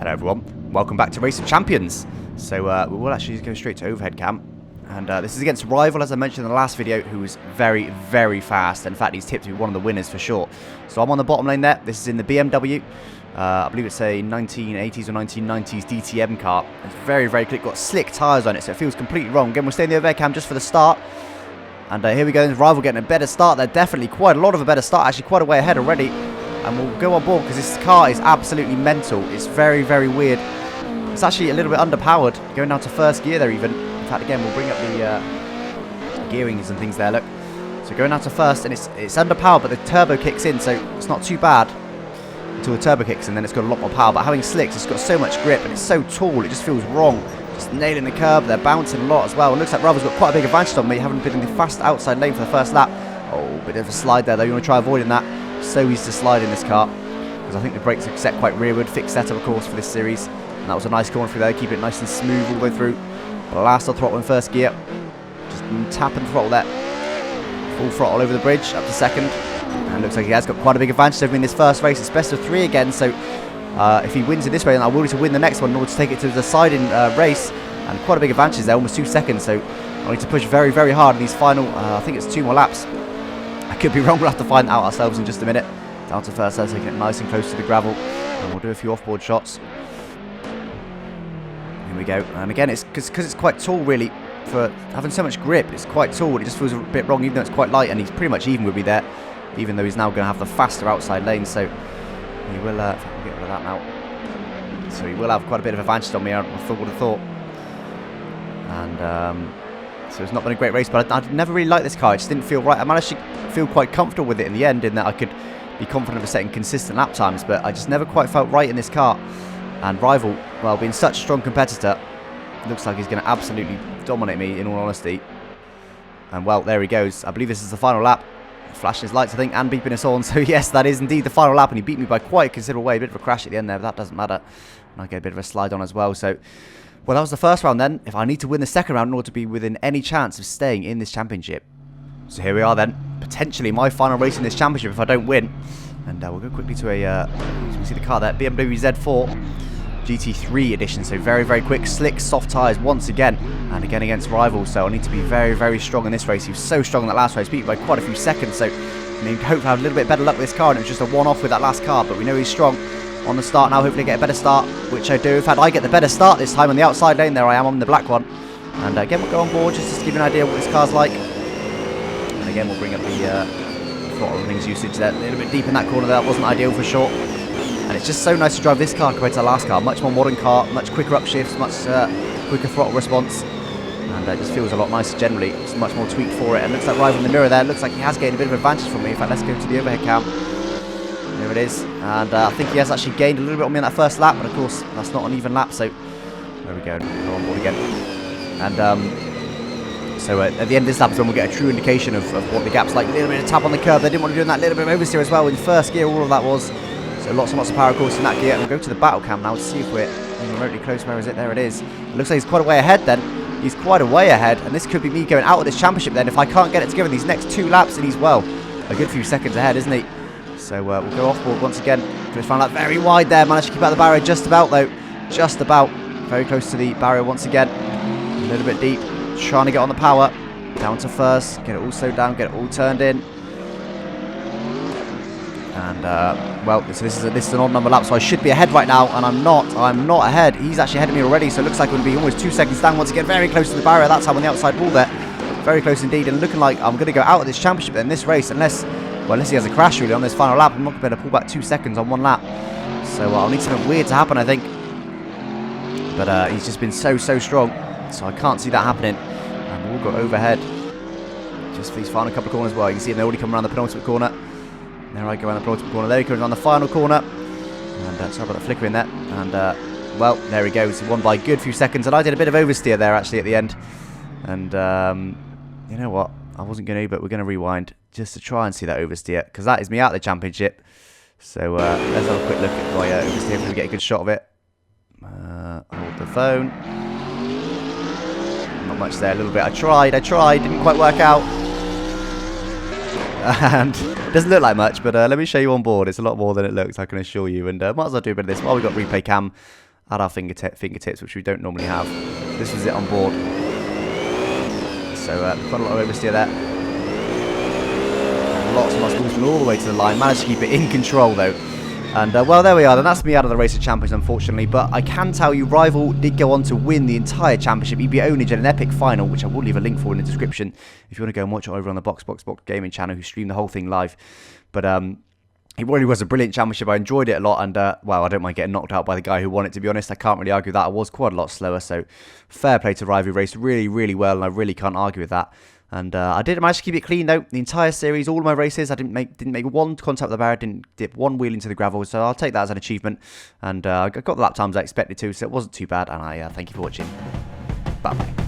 Hello everyone, welcome back to Race of Champions. So we will actually go straight to overhead cam. And this is against a rival, as I mentioned in the last video, who is very, very fast. In fact, he's tipped to be one of the winners for sure. So I'm on the bottom lane there. This is in the BMW. I believe it's a 1980s or 1990s DTM car. It's very, very quick. Got slick tyres on it, so it feels completely wrong. Again, we'll stay in the overhead cam just for the start. And here we go. The rival getting a better start there. Definitely quite a lot of a better start. Actually, quite a way ahead already. And we'll go on board because this car is absolutely mental. It's very, very weird. It's actually a little bit underpowered. Going down to first gear there even. In fact, again, we'll bring up the gearings and things there. Look. So going down to first, and it's underpowered, but the turbo kicks in, so it's not too bad until the turbo kicks in. Then it's got a lot more power. But having slicks, it's got so much grip, and it's so tall, it just feels wrong. Just nailing the curb. They're bouncing a lot as well. It looks like Rival's got quite a big advantage on me, having been in the fast outside lane for the first lap. Oh, bit of a slide there though. You want to try avoiding that. So easy to slide in this car because I think the brakes are set quite rearward. Fixed setup, of course, for this series. And that was a nice corner through there. Keep it nice and smooth all the way through. Blast on throttle in first gear. Just tapping throttle there. Full throttle over the bridge up to second. And it looks like he has got quite a big advantage over me in this first race. It's best of 3 again. So if he wins in this race, then I will need to win the next one in order to take it to the deciding race. And quite a big advantage there, almost 2 seconds. So I need to push very, very hard in these final, I think it's 2 more laps. I could be wrong, we'll have to find out ourselves in just a minute. Down to first, taking it nice and close to the gravel. And we'll do a few off-board shots. Here we go. And again, it's because it's quite tall, really, for having so much grip. It's quite tall. It just feels a bit wrong, even though it's quite light. And he's pretty much even with me there, even though he's now going to have the faster outside lane. So he will, we'll get rid of that now. So he will have quite a bit of advantage on me, I would have thought. And so it's not been a great race, but I never really liked this car. It just didn't feel right. I managed to feel quite comfortable with it in the end, in that I could be confident of setting consistent lap times, but I just never quite felt right in this car. And Rival, well, being such a strong competitor, looks like he's going to absolutely dominate me, in all honesty. And well, there he goes. I believe this is the final lap. Flashing his lights, I think, and beeping us on. So yes, that is indeed the final lap, and he beat me by quite a considerable way. A bit of a crash at the end there, but that doesn't matter. And I get a bit of a slide on as well. So, well, that was the first round then. If I need to win the second round in order to be within any chance of staying in this championship. So here we are then. Potentially my final race in this championship if I don't win. And we'll go quickly to a, as you can see the car there, BMW Z4 GT3 edition. So very, very quick, slick, soft tyres once again. And again against Rival. So I need to be very, very strong in this race. He was so strong in that last race, beat by quite a few seconds. So I mean, hope to have a little bit better luck with this car. And it was just a one-off with that last car. But we know he's strong on the start now. Hopefully get a better start, which I do. In fact, I get the better start this time on the outside lane. There I am on the black one. And again, we'll go on board just to give you an idea of what this car's like. And again, we'll bring up the throttle rings usage there. A little bit deep in that corner there. That wasn't ideal for sure. And it's just so nice to drive this car compared to the last car. Much more modern car, much quicker upshifts, much quicker throttle response. And it just feels a lot nicer generally. It's much more tweaked for it. And it looks like Rival in the mirror there. Looks like he has gained a bit of advantage from me. In fact, let's go to the overhead cam. There it is. And I think he has actually gained a little bit on me on that first lap. But of course, that's not an even lap. So there we go. Go on board again. And so at the end of this lap is when we'll get a true indication of what the gap's like. A little bit of tap on the curb. They didn't want to do that little bit of oversteer as well in first gear. All of that was. So lots and lots of power, of course, in that gear. And we'll go to the battle cam now to see if we're remotely close. Where is it? There it is. It looks like he's quite a way ahead then. He's quite a way ahead. And this could be me going out of this championship then if I can't get it together in these next 2 laps. And he's, well, a good few seconds ahead, isn't he? So we'll go off board once again. Just found that very wide there. Managed to keep out the barrier just about, though. Just about. Very close to the barrier once again. A little bit deep. Trying to get on the power. Down to first. Get it all slowed down. Get it all turned in. And, well, so this is an odd number lap, so I should be ahead right now. And I'm not ahead. He's actually ahead of me already, so it looks like we'll be almost 2 seconds down once again. Very close to the barrier. That's how on the outside wall there. Very close indeed. And looking like I'm going to go out of this championship in this race unless he has a crash really on this final lap. I'm not going to be able to pull back 2 seconds on 1 lap. So I'll need something weird to happen, I think. But he's just been so strong. So I can't see that happening. And we'll go overhead. Just for these final couple of corners. Well, you can see they already come around the penultimate corner. There I go around the penultimate corner. There he comes around the final corner. And sorry about the flickering there. And well, there he goes. He won by a good few seconds. And I did a bit of oversteer there actually at the end. And you know what? I wasn't going to, but we're going to rewind just to try and see that oversteer, because that is me out of the championship. So let's have a quick look at my oversteer if we get a good shot of it. Hold the phone. Not much there, a little bit. I tried, didn't quite work out. And it doesn't look like much, but let me show you on board. It's a lot more than it looks, I can assure you. And might as well do a bit of this while we've got replay cam. at our fingertips, which we don't normally have. This was it on board. So quite a lot of oversteer there. Lots of muscles all the way to the line. Managed to keep it in control though. And well, there we are. Then that's me out of the Race of Champions, unfortunately. But I can tell you, Rival did go on to win the entire championship. He beat Onage in an epic final, which I will leave a link for in the description if you want to go and watch it over on the Box Gaming channel, who streamed the whole thing live. But it really was a brilliant championship. I enjoyed it a lot, and well, I don't mind getting knocked out by the guy who won it, to be honest. I can't really argue that. I was quite a lot slower, so fair play to Rival. Raced really, really well, and I really can't argue with that. And I did manage to keep it clean though. The entire series, all of my races, I didn't make one contact with the barrier, didn't dip one wheel into the gravel. So I'll take that as an achievement. And I got the lap times I expected to, so it wasn't too bad. And I thank you for watching. Bye bye.